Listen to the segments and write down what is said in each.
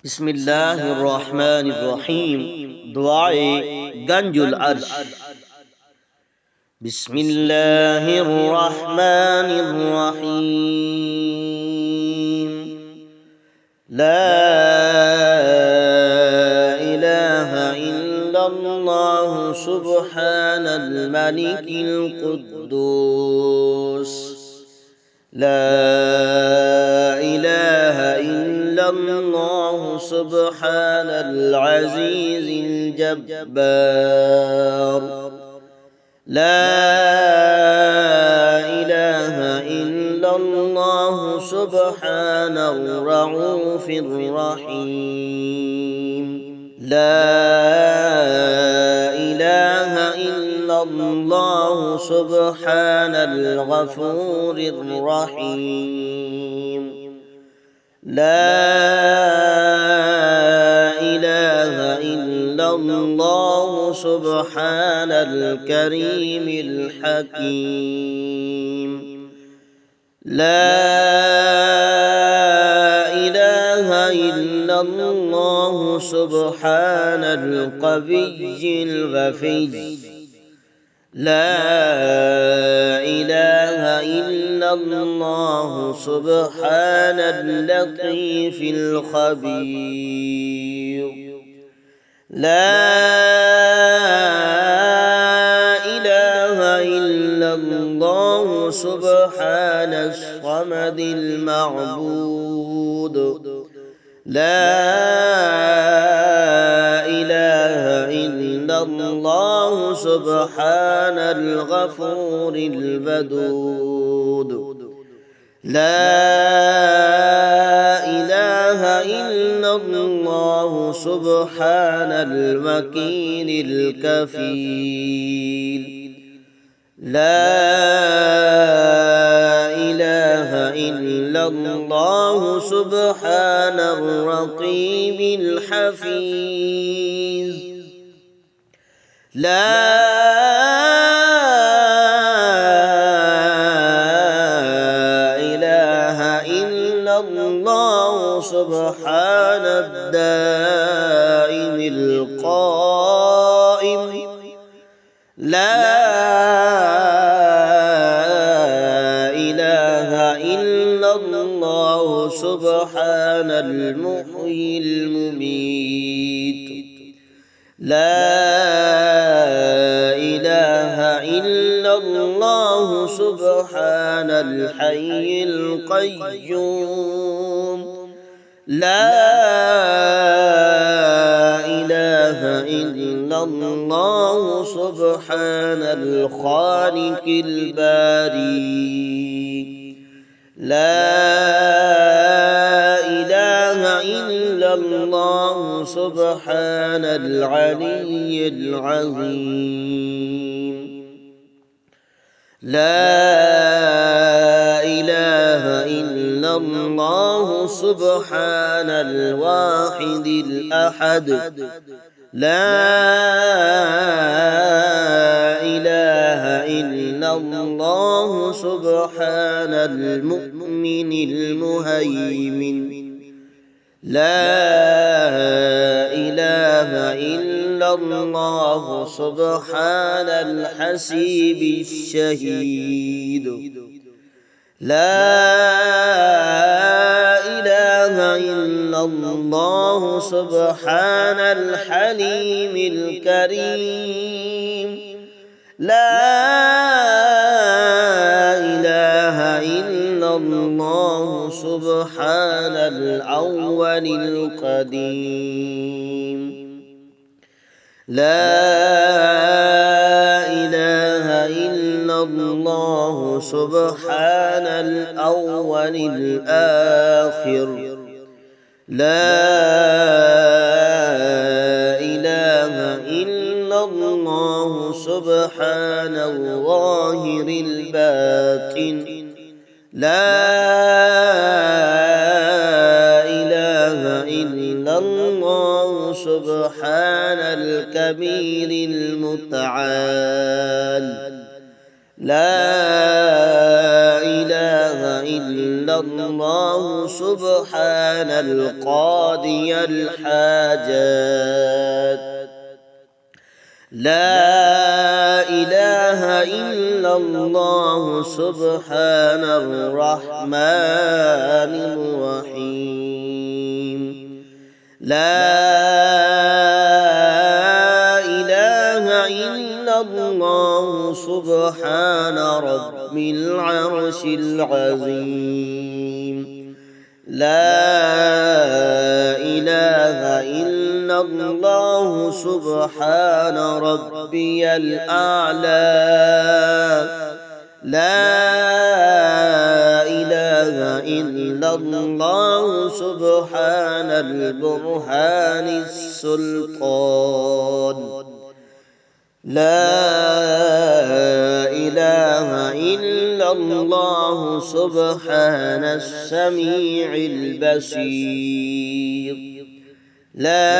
بسم الله الرحمن الرحيم. دعاء گنج العرش. بسم الله الرحمن الرحيم. لا إله إلا الله سبحان الملك القدوس. لا إله إلا الله سبحان العزيز الجبار. لا إله إلا الله سبحان الرؤوف الرحيم. لا إله إلا الله سبحان الغفور الرحيم. لا إله إلا الله سبحان الكريم الحكيم. لا إله إلا الله سبحان القوي الغفي. لا إله إلا الله سبحان اللطيف الخبير. لا إله إلا الله سبحان الصمد المعبود. لا إله إلا الله سبحان الغفور الودود. لا إله إلا الله سبحان الوكيل الكفيل. لا إله إلا الله سبحان الرقيب الحفيظ. لا إله إلا الله سبحان الدائم القائم. لا إله إلا الله سبحان المحيي المميت. لا إله إلا الله سبحان الحي القيوم. لا إله إلا الله سبحان الخالق الباري. لا إله إلا الله سبحان العلي العظيم. لا إله إلا الله سبحان الواحد الأحد. لا إله إلا الله سبحان المؤمن المهيمن. لا إله إلا الله سبحان الحسيب الشهيد. لا إله إلا الله سبحان الحليم الكريم. لا إله إلا الله سبحان الأول القديم. لا إله إلا الله سبحان الأول الآخر. لا إله إلا الله سبحان الظاهر الباطن. لا إله إلا الله سبحان الكبير المتعال. لا إله إلا الله سبحان القاضي الحاجات. لا إله إلا الله سبحان الرحمن الرحيم. لا إله إلا الله سبحان رب العرش العظيم. لا إله إلا الله سبحان ربي الأعلى. لا إله إلا الله سبحان البرهان السلطان. لا إله إلا الله سبحان السميع البصير. لا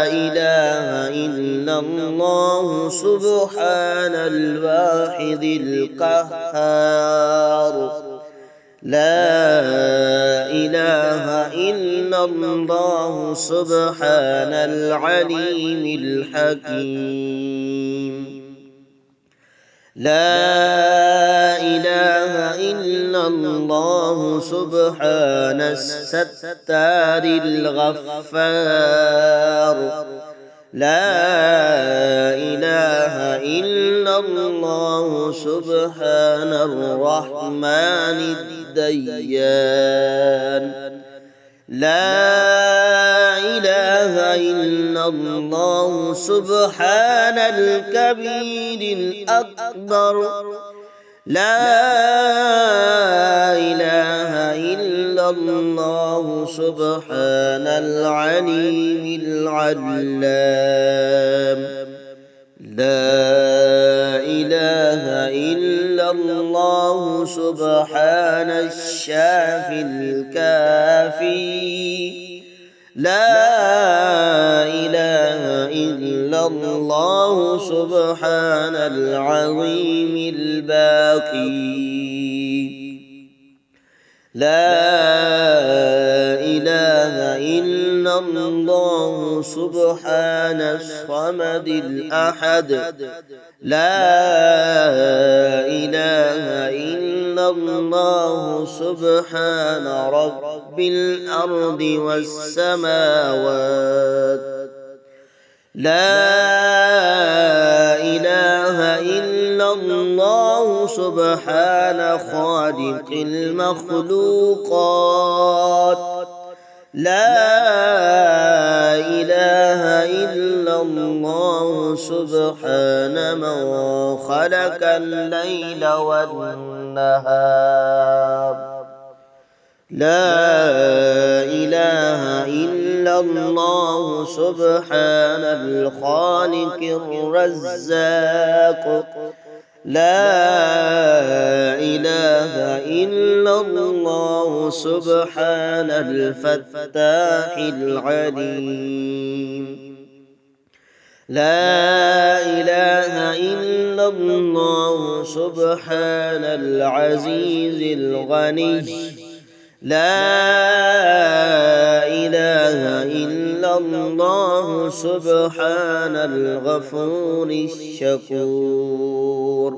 إله إلا الله سبحان الواحد القهار. لا إله إلا الله سبحان العليم الحكيم. لا إله إلا الله سبحان الستار الغفار. لا إله إلا الله سبحان الرحمن الديان. لا إله إلا الله سبحان الكبير الأكبر. لا إله إلا الله سبحان العليم العلام. لا إله إلا الله سبحان الشافي الكافي. لا إله إلا الله سبحان العظيم الباقي. لا إله إلا الله سبحان الصمد الأحد. لا إله إلا الله سبحان رب الأرض والسماوات. لا إله إلا الله سبحان خالق المخلوقات. لا إله إلا الله سبحان من خلق الليل والنهار. لا إله إلا الله سبحان الخالق الرزاق. لا إله إلا الله سبحان الفتاح العليم. لا إله إلا الله سبحان العزيز الغني. لا إله إلا الله سبحان الغفور الشكور.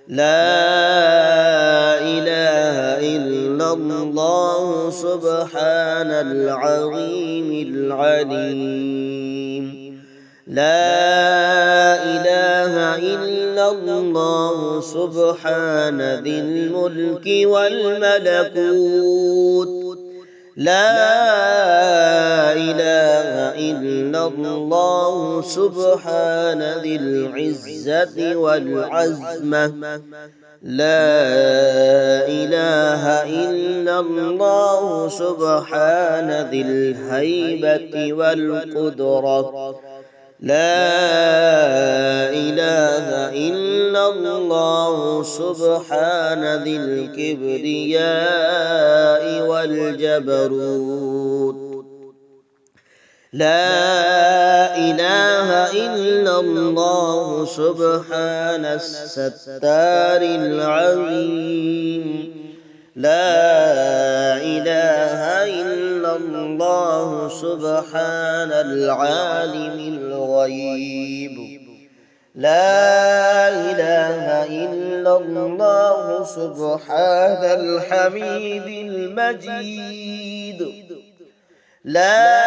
لا إله إلا الله سبحان العظيم العليم. لا إله إلا الله سبحان ذي الملك والملكوت. لا إله إلا الله سبحان ذي العزة والعزمة. لا إله إلا الله سبحان ذي الهيبة والقدرة. لا إله إلا الله سبحان ذي الكبرياء والجبروت. لا إله إلا إلا الله سبحان الستار العظيم لا إله إلا الله سبحان العالم الغيب لا إله إلا الله سبحان الحميد المجيد لا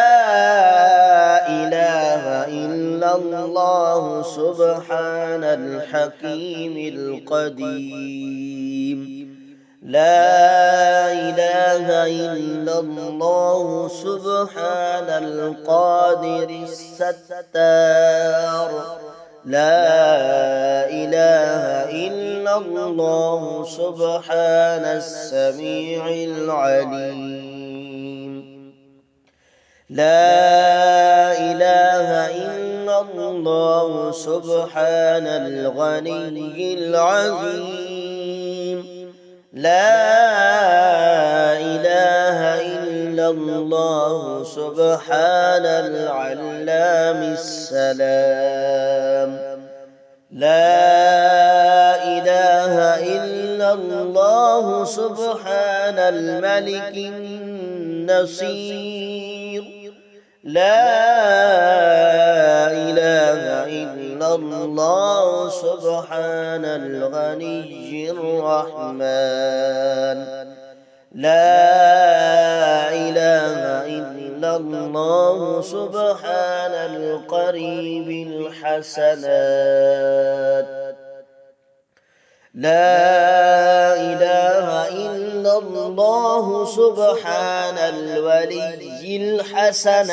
إله إلا الله سبحان الحكيم القديم لا إله إلا الله سبحان القادر الستار لا إله إلا الله سبحان السميع العليم لا إله إلا الله سبحان الغني العظيم لا إله إلا الله سبحان العلام السلام لا إله إلا الله سبحان الملك النصير لا إله إلا الله سبحان الغني الرحمن لا إله إلا الله سبحان القريب الحسنات لا إله إلا الله سبحان الولي الحسنات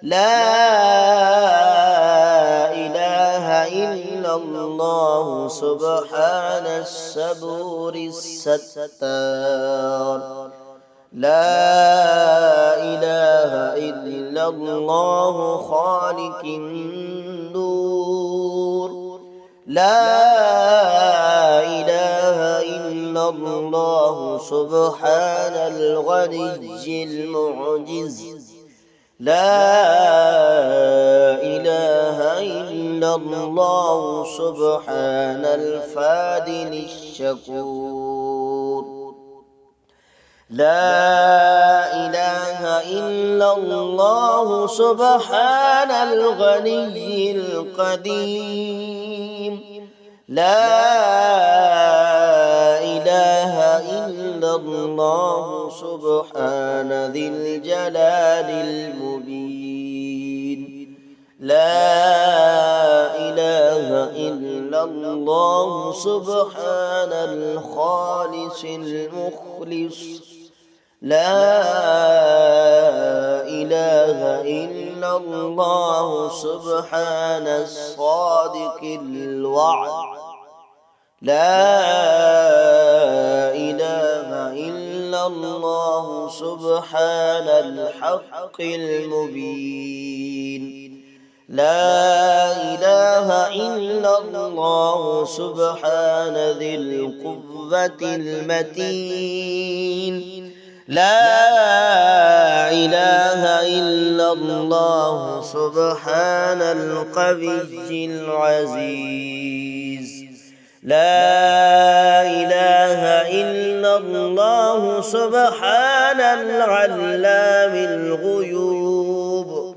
لا إله إلا الله سبحان الصبور الستار لا إله إلا الله خالق النور لا إله إلا الله سبحان الغني المعجز لا إله إلا الله سبحان الفادن الشكور لا إله إلا الله سبحان الغني القديم لا إله إلا الله سبحان ذي الجلال المبين لا إله إلا الله سبحان الخالص المخلص لا إله إلا الله سبحان الصادق الوعد لا إله إلا الله سبحان الحق المبين لا إله إلا الله سبحان ذي القوة المتين لا إله إلا الله سبحان القوي العزيز لا إله إلا الله سبحان العلام الغيوب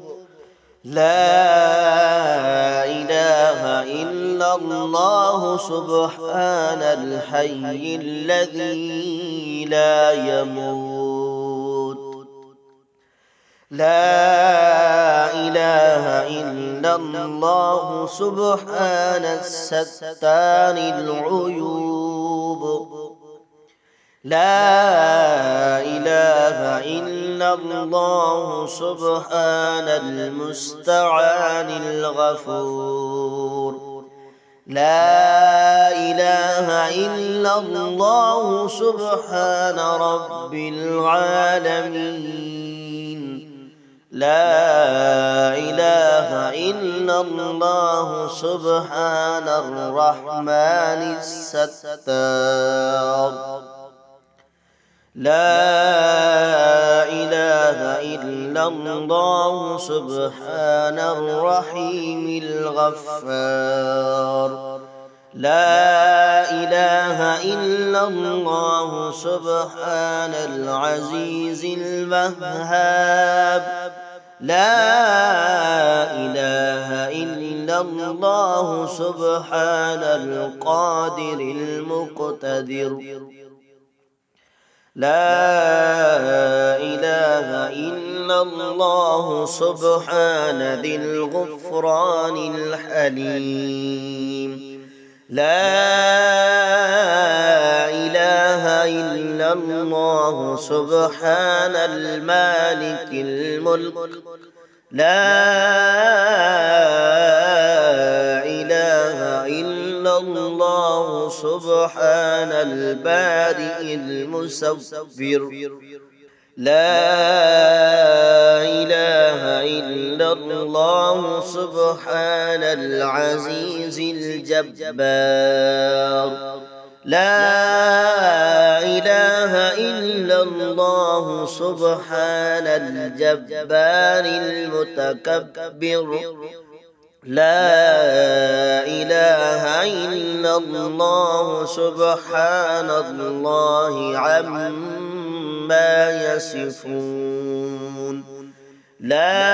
لا إله إلا الله سبحان الحي الذي لا يموت لا إله إلا الله سبحان الستار العيوب لا إله إلا الله سبحان المستعان الغفور لا إله إلا الله سبحان رب العالمين لا إله إلا الله سبحان الرحمن الستار لا إله إلا الله سبحان الرحيم الغفار. لا إله إلا الله سبحان العزيز الوهاب. لا إله إلا الله سبحان القادر المقتدر. لا إله إلا الله سبحان ذي الغفران الحليم. لا إله إلا الله سبحان المالك الملك. لا إله إلا الله سبحان البارئ المصور. لا إله إلا الله سبحان العزيز الجبار. لا إله إلا الله سبحان الجبار المتكبر. لا إله إلا الله سبحان الله عما يصفون. لا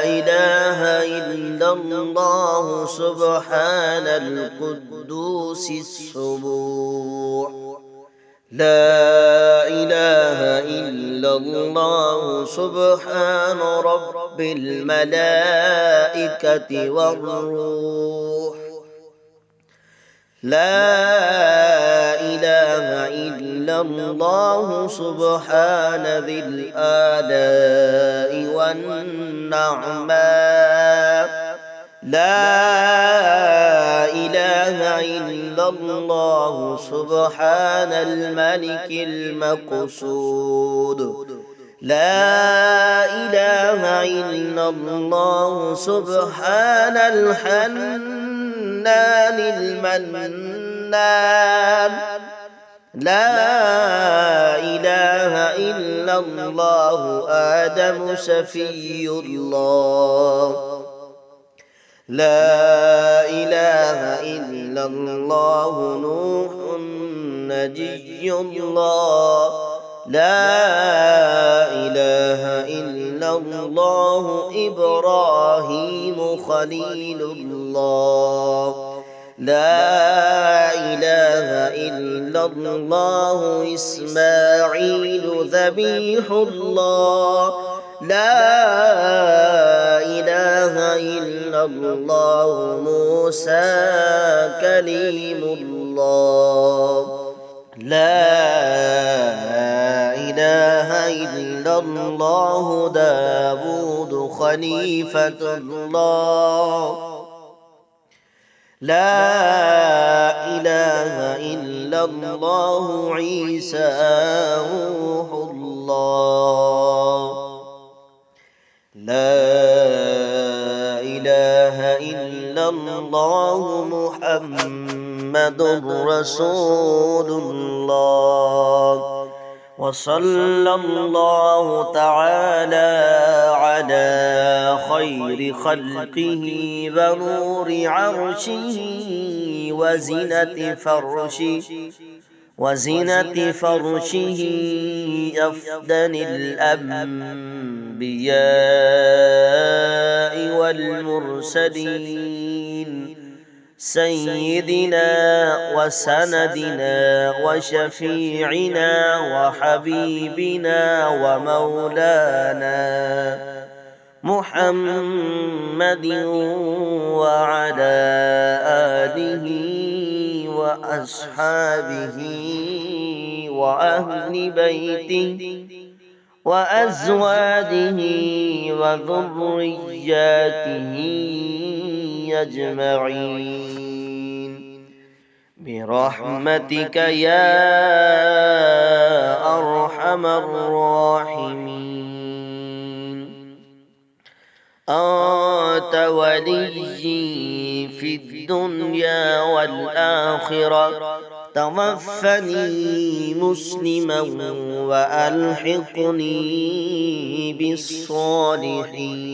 إله إلا الله سبحان القدوس السبوح. لا إله إلا الله سبحان رب الملائكة والروح. لا إله إلا الله سبحان ذي الآلاء والنعماء. لا إله إلا الله سبحان الملك المقصود. لا إله إلا الله سبحان الحنان المنان. لا إله إلا الله آدم سفي الله. لا إله إلا الله نوح نجي الله. لا إله إلا الله إبراهيم خليل الله. لا إله إلا الله إسماعيل ذبيح الله. لا إله إلا الله موسى كليم الله. لا إله إلا الله داود خليفة الله. لا إله إلا الله عيسى روح الله. لا إله إلا الله محمد رسول الله. وصلى الله تعالى على خير خلقه ونور عرشه وزنة فرشه أفضل الأنبياء والمرسلين سيدنا وسندنا وشفيعنا وحبيبنا ومولانا محمد وعلى آله وأصحابه وأهل بيته وأزواجه وذرياته أجمعين برحمتك يا أرحم الراحمين. أنت وليي في الدنيا والآخرة توفني مسلما وألحقني بالصالحين.